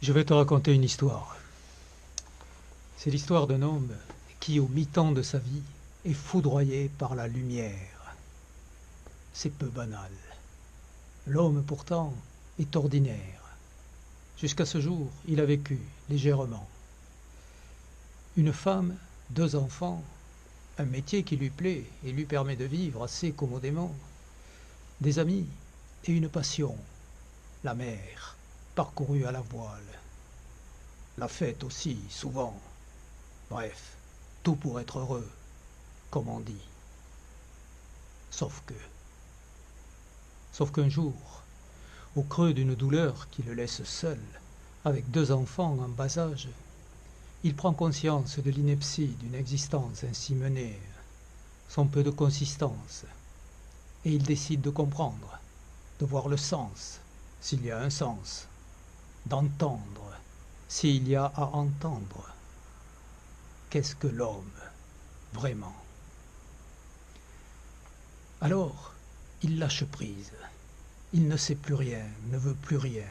Je vais te raconter une histoire. C'est l'histoire d'un homme qui, au mi-temps de sa vie, est foudroyé par la lumière. C'est peu banal. L'homme, pourtant, est ordinaire. Jusqu'à ce jour, il a vécu légèrement. Une femme, 2 enfants, un métier qui lui plaît et lui permet de vivre assez commodément, des amis et une passion, la mer, parcourue à la voile. La fête aussi, souvent. Bref, tout pour être heureux, comme on dit. Sauf qu'un jour, au creux d'une douleur qui le laisse seul, avec 2 enfants en bas âge, il prend conscience de l'ineptie d'une existence ainsi menée, son peu de consistance, et il décide de comprendre, de voir le sens, s'il y a un sens, d'entendre, s'il y a à entendre. Qu'est-ce que l'homme, vraiment? Alors, il lâche prise. Il ne sait plus rien, ne veut plus rien.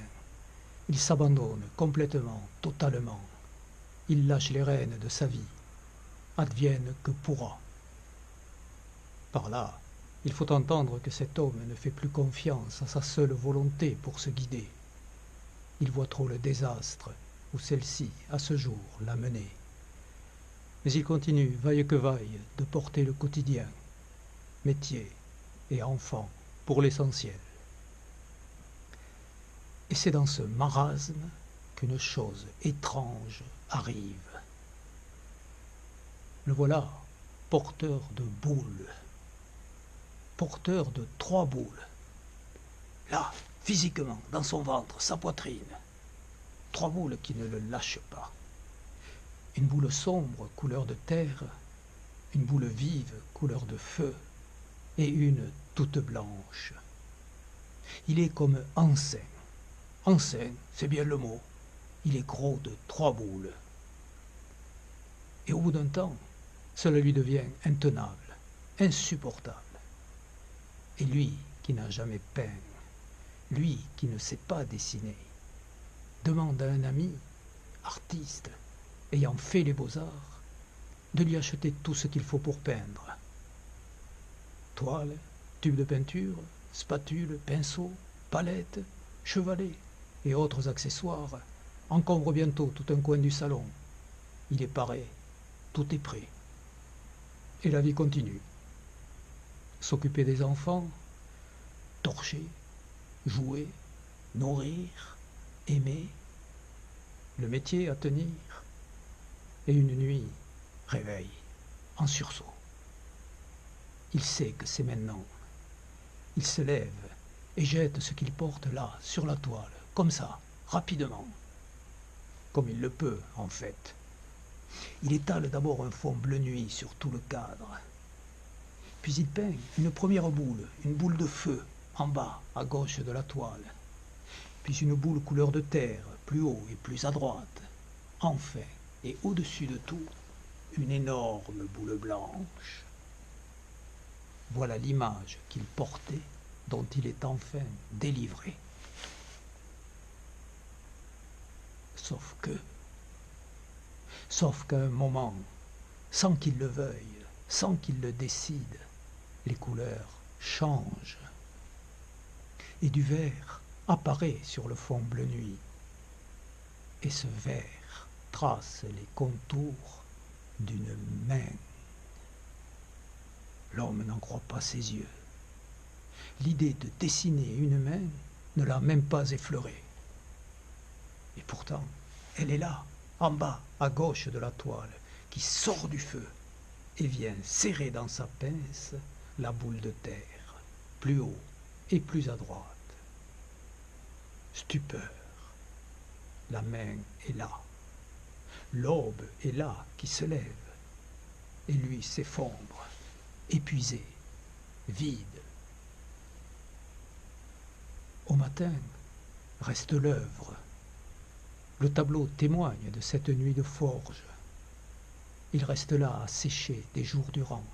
Il s'abandonne complètement, totalement. Il lâche les rênes de sa vie. Advienne que pourra. Par là, il faut entendre que cet homme ne fait plus confiance à sa seule volonté pour se guider. Il voit trop le désastre où celle-ci, à ce jour, l'a mené. Mais il continue, vaille que vaille, de porter le quotidien, métier et enfant, pour l'essentiel. Et c'est dans ce marasme qu'une chose étrange arrive. Le voilà, porteur de boules, porteur de 3 boules. Là, physiquement, dans son ventre, sa poitrine, 3 boules qui ne le lâchent pas. Une boule sombre, couleur de terre, une boule vive, couleur de feu, et une toute blanche. Il est comme enceint. Enceint, c'est bien le mot. Il est gros de 3 boules. Et au bout d'un temps, cela lui devient intenable, insupportable. Et lui qui n'a jamais peint, lui qui ne sait pas dessiner, demande à un ami, artiste, ayant fait les beaux-arts, de lui acheter tout ce qu'il faut pour peindre. Toile, tube de peinture, spatule, pinceau, palette, chevalet et autres accessoires encombrent bientôt tout un coin du salon. Il est paré, tout est prêt. Et la vie continue. S'occuper des enfants, torcher, jouer, nourrir, aimer, le métier à tenir, et une nuit, réveil, en sursaut. Il sait que c'est maintenant. Il se lève et jette ce qu'il porte là, sur la toile, comme ça, rapidement. Comme il le peut, en fait. Il étale d'abord un fond bleu nuit sur tout le cadre. Puis il peint une première boule, une boule de feu, en bas, à gauche de la toile. Puis une boule couleur de terre, plus haut et plus à droite. Enfin, et au-dessus de tout, une énorme boule blanche. Voilà l'image qu'il portait, dont il est enfin délivré. Sauf qu'à un moment, sans qu'il le veuille, sans qu'il le décide, les couleurs changent. Et du vert apparaît sur le fond bleu nuit. Et ce vert trace les contours d'une main. L'homme n'en croit pas ses yeux. L'idée de dessiner une main ne l'a même pas effleuré. Et pourtant, elle est là, en bas, à gauche de la toile, qui sort du feu et vient serrer dans sa pince la boule de terre, plus haut et plus à droite. Stupeur. La main est là. L'aube est là, qui se lève. Et lui s'effondre, épuisé, vide. Au matin, reste l'œuvre. Le tableau témoigne de cette nuit de forge. Il reste là à sécher des jours durant.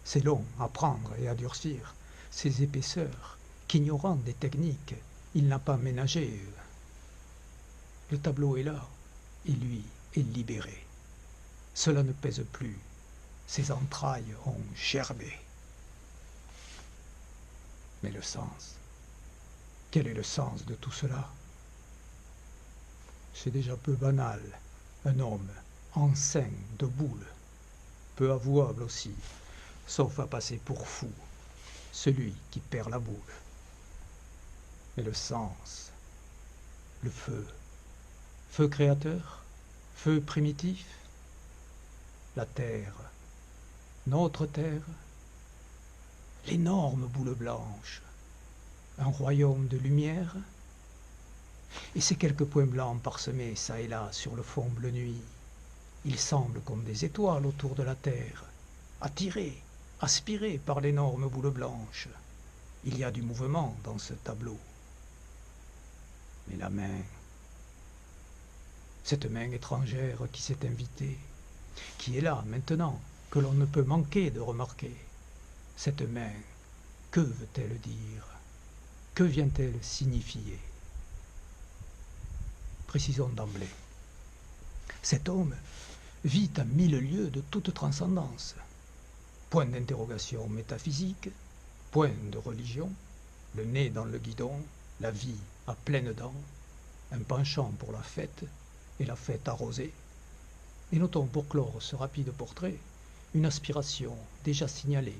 C'est long à prendre et à durcir ces épaisseurs qu'ignorant des techniques, il n'a pas ménagées. Le tableau est là, et lui est libéré. Cela ne pèse plus, ses entrailles ont gerbé. Mais le sens, quel est le sens de tout cela? C'est déjà peu banal, un homme enceint de boules, peu avouable aussi, sauf à passer pour fou, celui qui perd la boule. Mais le sens, le feu, feu créateur, feu primitif, la terre, notre terre, l'énorme boule blanche, un royaume de lumière, et ces quelques points blancs parsemés çà et là sur le fond bleu nuit, ils semblent comme des étoiles autour de la terre, attirés, aspirés par l'énorme boule blanche. Il y a du mouvement dans ce tableau. Mais la main, cette main étrangère qui s'est invitée, qui est là maintenant, que l'on ne peut manquer de remarquer, cette main, que veut-elle dire? Que vient-elle signifier? Précisons d'emblée. Cet homme vit à 1000 lieues de toute transcendance. Point d'interrogation métaphysique, point de religion, le nez dans le guidon, la vie à pleines dents, un penchant pour la fête et la fête arrosée. Et notons pour clore ce rapide portrait une aspiration déjà signalée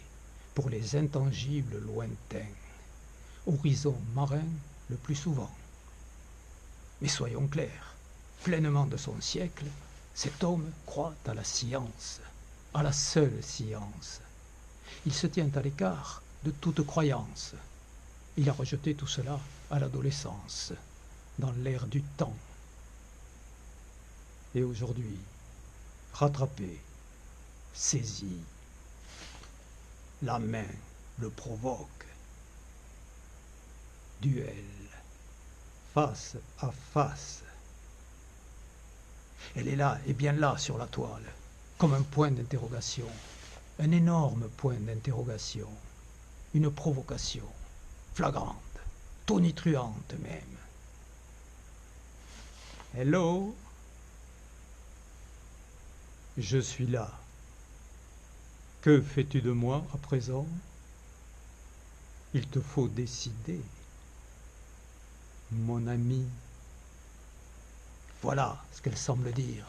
pour les intangibles lointains, horizon marin le plus souvent. Mais soyons clairs, pleinement de son siècle, cet homme croit à la science, à la seule science. Il se tient à l'écart de toute croyance. Il a rejeté tout cela à l'adolescence, dans l'air du temps. Et aujourd'hui, rattrapé, saisi, la main le provoque. Duel, face à face. Elle est là, et bien là sur la toile, comme un point d'interrogation, un énorme point d'interrogation, une provocation, flagrante, tonitruante même. Hello? Je suis là. Que fais-tu de moi à présent? Il te faut décider, mon ami. Voilà ce qu'elle semble dire,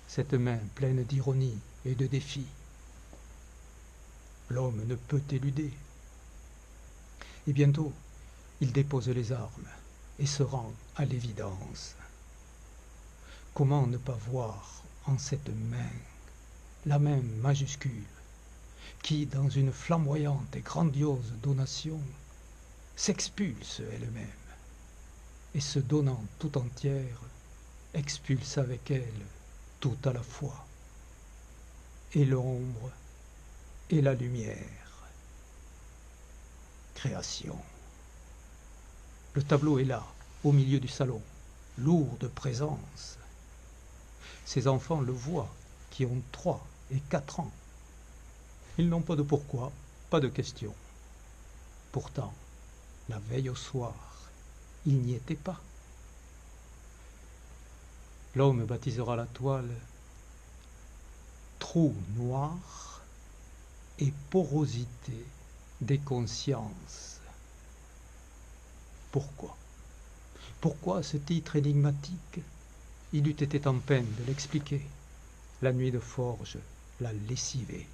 cette main pleine d'ironie et de défi. L'homme ne peut éluder. Et bientôt, il dépose les armes et se rend à l'évidence. Comment ne pas voir en cette main, la main majuscule, qui, dans une flamboyante et grandiose donation, s'expulse elle-même, et se donnant tout entière, expulse avec elle tout à la fois, et l'ombre et la lumière. Création. Le tableau est là, au milieu du salon, lourd de présence. Ces enfants le voient, qui ont 3 et 4 ans. Ils n'ont pas de pourquoi, pas de question. Pourtant, la veille au soir, il n'y était pas. L'homme baptisera la toile trou noir et porosité des consciences. Pourquoi? Pourquoi ce titre énigmatique? Il eût été en peine de l'expliquer. La nuit de forge l'a lessivé.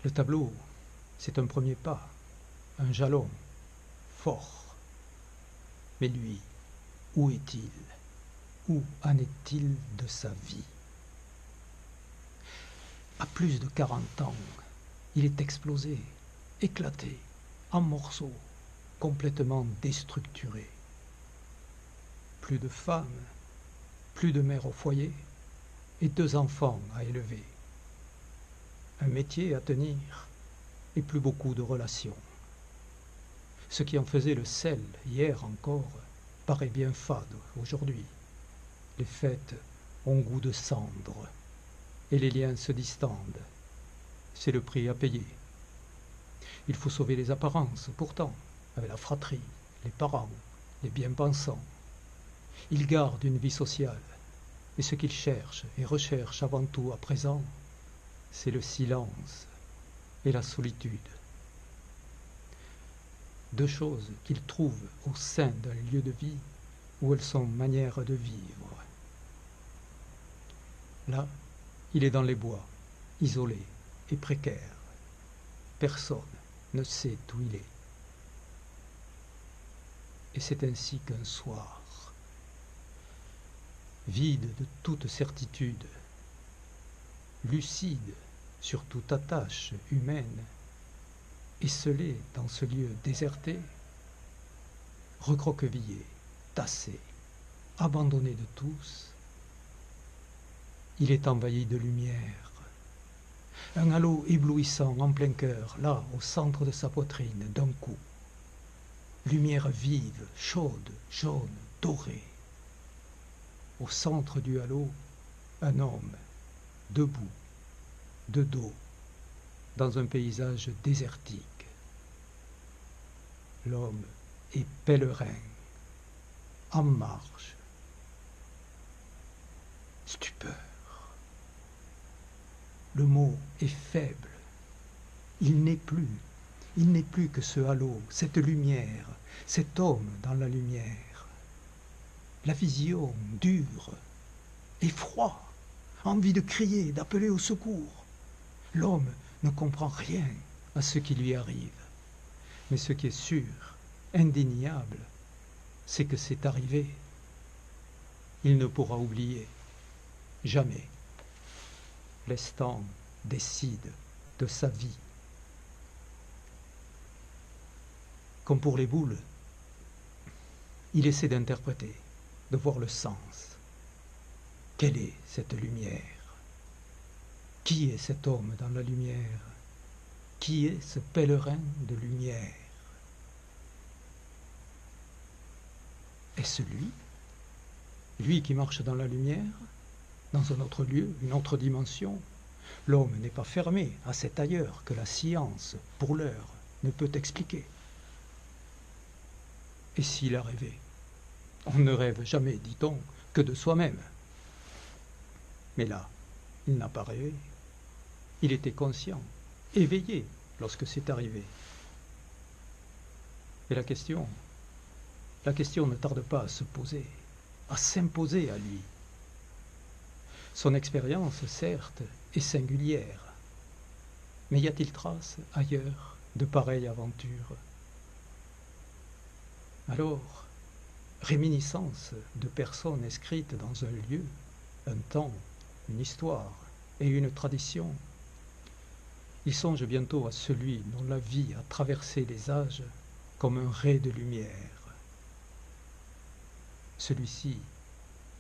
Le tableau, c'est un premier pas, un jalon, fort. Mais lui, où est-il? Où en est-il de sa vie? À plus de 40 ans, il est explosé, éclaté, en morceaux, complètement déstructuré. Plus de femme, plus de mère au foyer, et 2 enfants à élever. Un métier à tenir, et plus beaucoup de relations. Ce qui en faisait le sel hier encore paraît bien fade aujourd'hui. Les fêtes ont goût de cendre, et les liens se distendent. C'est le prix à payer. Il faut sauver les apparences, pourtant, avec la fratrie, les parents, les bien-pensants. Ils gardent une vie sociale, et ce qu'ils cherchent et recherchent avant tout à présent, c'est le silence et la solitude. Deux choses qu'ils trouvent au sein d'un lieu de vie où elles sont manière de vivre. Là, il est dans les bois, isolé et précaire. Personne ne sait où il est. Et c'est ainsi qu'un soir, vide de toute certitude, lucide sur toute attache humaine, esselé dans ce lieu déserté, recroquevillé, tassé, abandonné de tous, il est envahi de lumière. Un halo éblouissant en plein cœur, là, au centre de sa poitrine, d'un coup. Lumière vive, chaude, jaune, dorée. Au centre du halo, un homme, debout, de dos, dans un paysage désertique. L'homme est pèlerin, en marche. Stupeur. Le mot est faible. Il n'est plus que ce halo, cette lumière, cet homme dans la lumière. La vision dure, effroi, envie de crier, d'appeler au secours. L'homme ne comprend rien à ce qui lui arrive. Mais ce qui est sûr, indéniable, c'est que c'est arrivé. Il ne pourra oublier, jamais. L'instant décide de sa vie. Comme pour les boules, il essaie d'interpréter, de voir le sens. Quelle est cette lumière? Qui est cet homme dans la lumière? Qui est ce pèlerin de lumière? Est-ce lui? Lui qui marche dans la lumière, dans un autre lieu, une autre dimension? L'homme n'est pas fermé à cet ailleurs que la science, pour l'heure, ne peut expliquer. Et s'il a rêvé? On ne rêve jamais, dit-on, que de soi-même. Mais là, il n'a pas rêvé. Il était conscient, éveillé lorsque c'est arrivé. Et la question ne tarde pas à se poser, à s'imposer à lui. Son expérience, certes, est singulière. Mais y a-t-il trace, ailleurs, de pareille aventure? Alors, réminiscence de personnes inscrites dans un lieu, un temps, une histoire et une tradition. Il songe bientôt à celui dont la vie a traversé les âges comme un ray de lumière. Celui-ci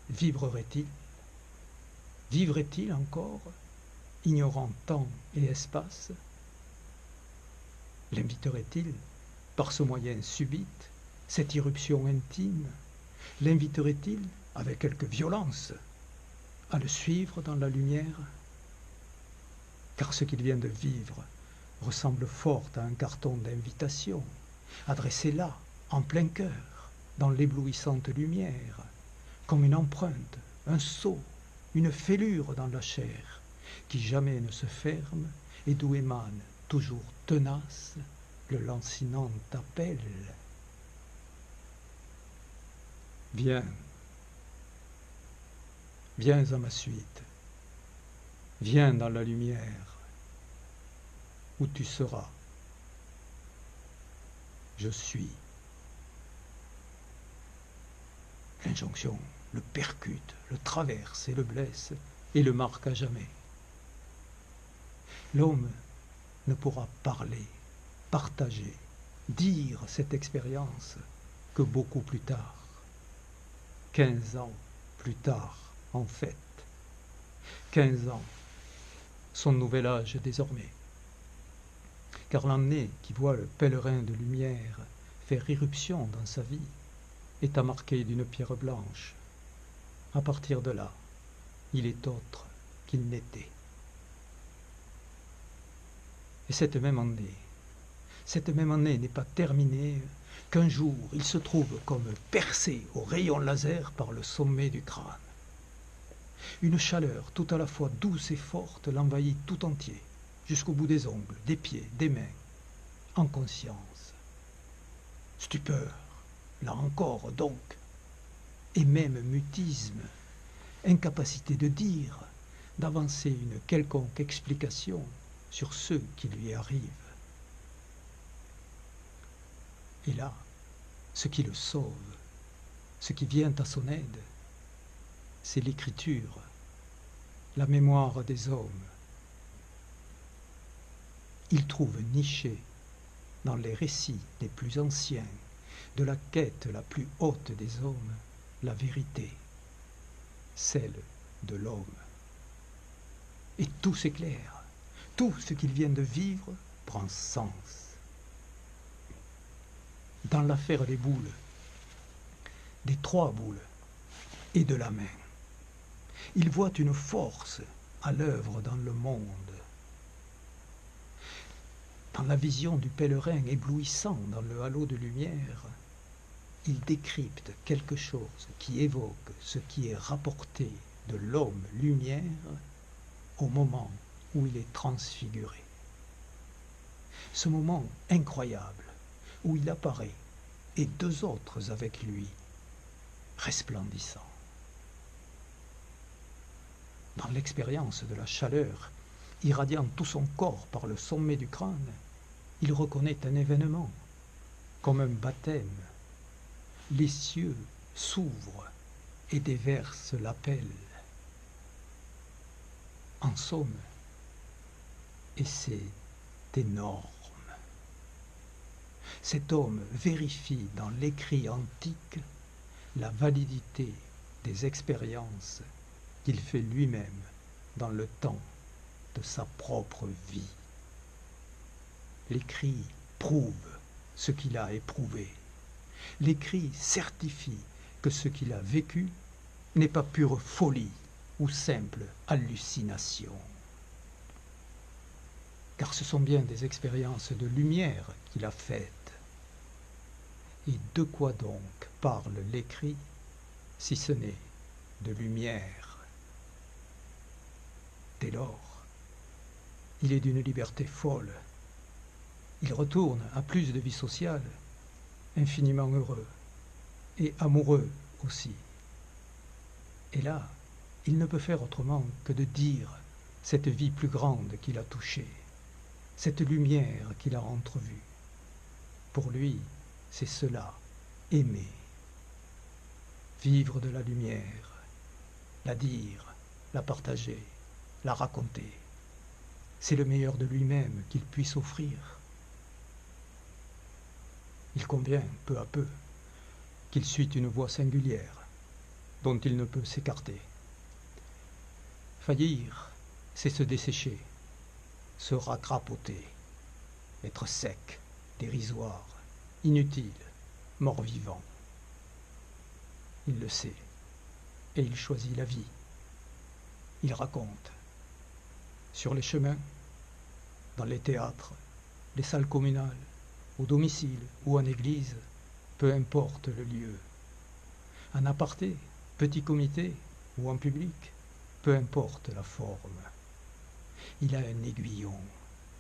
vibrerait-il? Vivrait-il encore, ignorant temps et espace? L'inviterait-il, par ce moyen subite, cette irruption intime? L'inviterait-il, avec quelque violence, à le suivre dans la lumière? Car ce qu'il vient de vivre ressemble fort à un carton d'invitation, adressé là, en plein cœur, dans l'éblouissante lumière, comme une empreinte, un sceau, une fêlure dans la chair, qui jamais ne se ferme et d'où émane, toujours tenace, le lancinant appel. Viens, viens à ma suite, viens dans la lumière, où tu seras. Je suis. L'injonction le percute, le traverse et le blesse, et le marque à jamais. L'homme ne pourra parler, partager, dire cette expérience que beaucoup plus tard. 15 ans plus tard, en fait. 15 ans, son nouvel âge désormais. Car l'année qui voit le pèlerin de lumière faire irruption dans sa vie est à marquer d'une pierre blanche. À partir de là, il est autre qu'il n'était. Et cette même année n'est pas terminée qu'un jour il se trouve comme percé au rayon laser par le sommet du crâne. Une chaleur tout à la fois douce et forte l'envahit tout entier, jusqu'au bout des ongles, des pieds, des mains, en conscience. Stupeur, là encore donc, et même mutisme, incapacité de dire, d'avancer une quelconque explication sur ce qui lui arrive. Et là, ce qui le sauve, ce qui vient à son aide, c'est l'écriture, la mémoire des hommes. Il trouve niché dans les récits les plus anciens de la quête la plus haute des hommes, la vérité, celle de l'homme. Et tout s'éclaire, tout ce qu'il vient de vivre prend sens. Dans l'affaire des boules, des 3 boules et de la main, il voit une force à l'œuvre dans le monde. Dans la vision du pèlerin éblouissant dans le halo de lumière, il décrypte quelque chose qui évoque ce qui est rapporté de l'homme-lumière au moment où il est transfiguré. Ce moment incroyable où il apparaît et 2 autres avec lui, resplendissants. Dans l'expérience de la chaleur, irradiant tout son corps par le sommet du crâne, il reconnaît un événement, comme un baptême. Les cieux s'ouvrent et déversent l'appel. En somme, et c'est énorme. Cet homme vérifie dans l'écrit antique la validité des expériences qu'il fait lui-même dans le temps de sa propre vie. L'écrit prouve ce qu'il a éprouvé. L'écrit certifie que ce qu'il a vécu n'est pas pure folie ou simple hallucination. Car ce sont bien des expériences de lumière qu'il a faites. Et de quoi donc parle l'écrit, si ce n'est de lumière? Dès lors, il est d'une liberté folle. Il retourne à plus de vie sociale, infiniment heureux, et amoureux aussi. Et là, il ne peut faire autrement que de dire cette vie plus grande qu'il a touchée, cette lumière qu'il a entrevue. Pour lui, c'est cela, aimer. Vivre de la lumière, la dire, la partager, la raconter. C'est le meilleur de lui-même qu'il puisse offrir. Il convient, peu à peu, qu'il suit une voie singulière, dont il ne peut s'écarter. Faillir, c'est se dessécher, se racrapoter, être sec, dérisoire, inutile, mort-vivant. Il le sait, et il choisit la vie. Il raconte. Sur les chemins, dans les théâtres, les salles communales, au domicile ou en église, peu importe le lieu. En aparté, petit comité ou en public, peu importe la forme. Il a un aiguillon,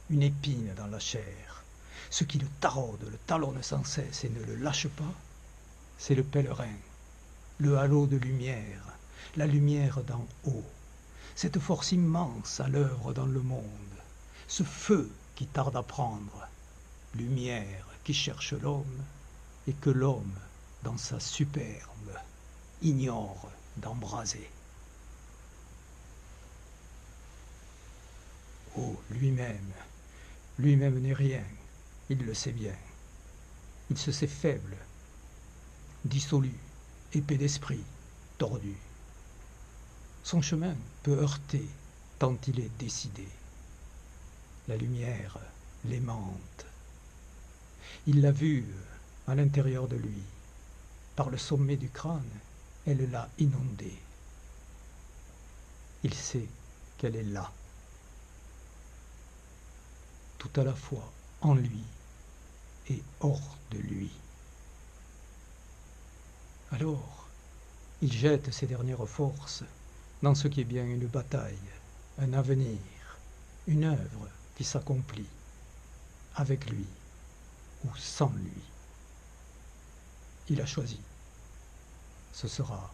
une épine dans la chair. Ce qui le taraude, le talonne sans cesse et ne le lâche pas, c'est le pèlerin, le halo de lumière, la lumière d'en haut, cette force immense à l'œuvre dans le monde, ce feu qui tarde à prendre, lumière qui cherche l'homme et que l'homme, dans sa superbe, ignore d'embraser. Oh, lui-même n'est rien, il le sait bien. Il se sait faible, dissolu, épais d'esprit, tordu. Son chemin peut heurter tant il est décidé. La lumière l'aimante. Il l'a vue à l'intérieur de lui. Par le sommet du crâne, elle l'a inondé. Il sait qu'elle est là, tout à la fois en lui et hors de lui. Alors, il jette ses dernières forces dans ce qui est bien une bataille, un avenir, une œuvre qui s'accomplit avec lui ou sans lui. Il a choisi. Ce sera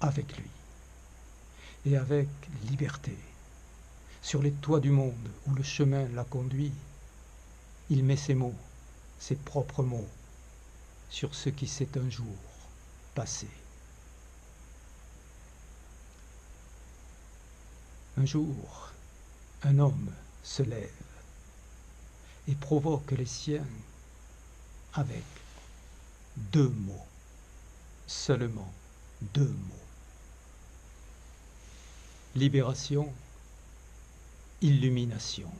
avec lui et avec liberté. Sur les toits du monde où le chemin l'a conduit, il met ses mots, ses propres mots, sur ce qui s'est un jour passé. Un jour, un homme se lève et provoque les siens avec 2 mots, seulement 2 mots. Libération, illumination.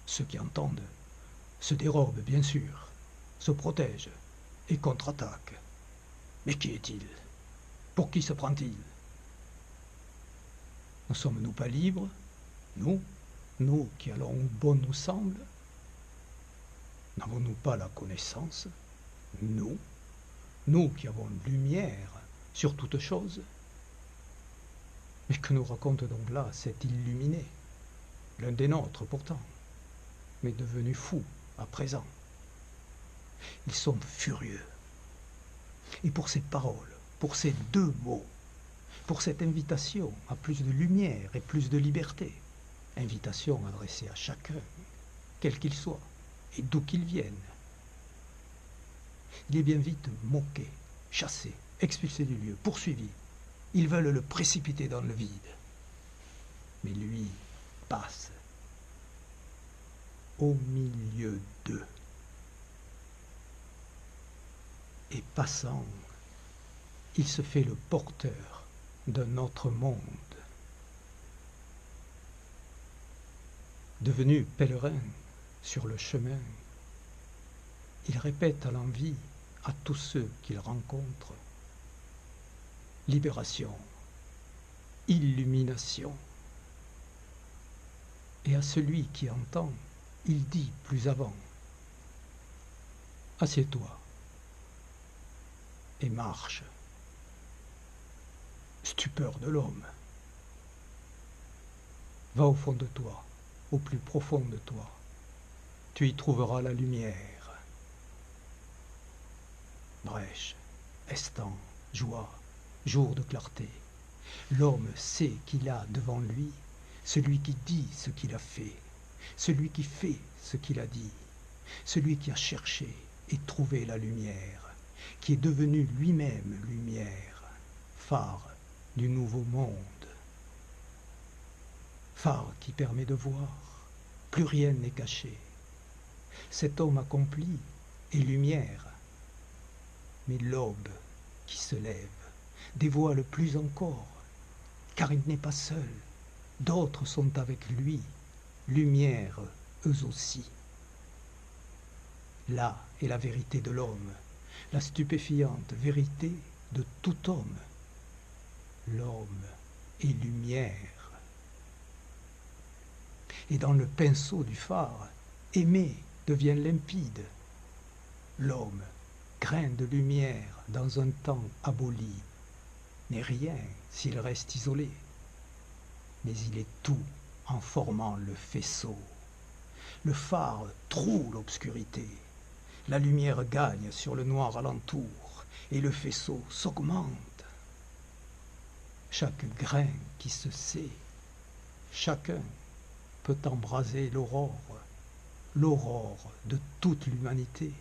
Ceux qui entendent se dérobent, bien sûr, se protègent et contre-attaquent. Mais qui est-il? Pour qui se prend-il? Ne sommes-nous pas libres, nous qui allons où bon nous semble? N'avons-nous pas la connaissance, nous qui avons lumière sur toute chose? Mais que nous raconte donc là cet illuminé, l'un des nôtres pourtant, mais devenu fou à présent? Ils sont furieux. Et pour ces paroles, pour ces 2 mots, pour cette invitation à plus de lumière et plus de liberté, invitation adressée à chacun, quel qu'il soit, et d'où qu'il vienne, il est bien vite moqué, chassé, expulsé du lieu, poursuivi. Ils veulent le précipiter dans le vide. Mais lui passe au milieu d'eux. Et passant, il se fait le porteur d'un autre monde. Devenu pèlerin sur le chemin, il répète à l'envi à tous ceux qu'il rencontre: libération, illumination. Et à celui qui entend, il dit plus avant: assieds-toi et marche. Stupeur de l'homme. Va au fond de toi, au plus profond de toi. Tu y trouveras la lumière. Brèche, estant, joie, jour de clarté. L'homme sait qu'il a devant lui celui qui dit ce qu'il a fait, celui qui fait ce qu'il a dit, celui qui a cherché et trouvé la lumière, qui est devenu lui-même lumière, phare du nouveau monde. Phare qui permet de voir, plus rien n'est caché. Cet homme accompli est lumière, mais l'aube qui se lève dévoile plus encore, car il n'est pas seul, d'autres sont avec lui, lumière eux aussi. Là est la vérité de l'homme, la stupéfiante vérité de tout homme. L'homme est lumière. Et dans le pinceau du phare, aimer devient limpide. L'homme, grain de lumière dans un temps aboli, n'est rien s'il reste isolé, mais il est tout en formant le faisceau. Le phare troue l'obscurité, la lumière gagne sur le noir alentour, et le faisceau s'augmente. Chaque grain qui se sait, chacun peut embraser l'aurore de toute l'humanité,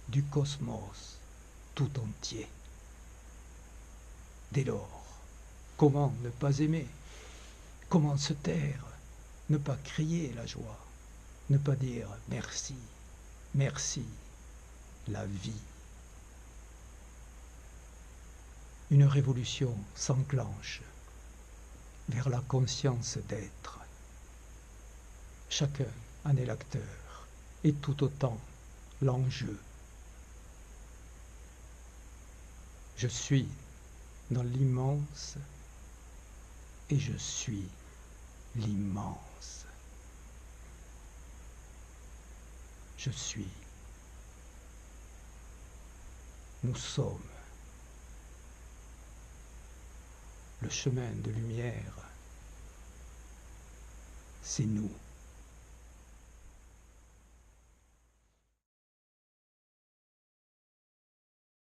du cosmos tout entier. Dès lors, comment ne pas aimer? Comment se taire? Ne pas crier la joie? Ne pas dire merci, merci, la vie? Une révolution s'enclenche vers la conscience d'être. Chacun en est l'acteur et tout autant l'enjeu. Je suis dans l'immense et je suis l'immense. Je suis Nous sommes le chemin de lumière. C'est nous.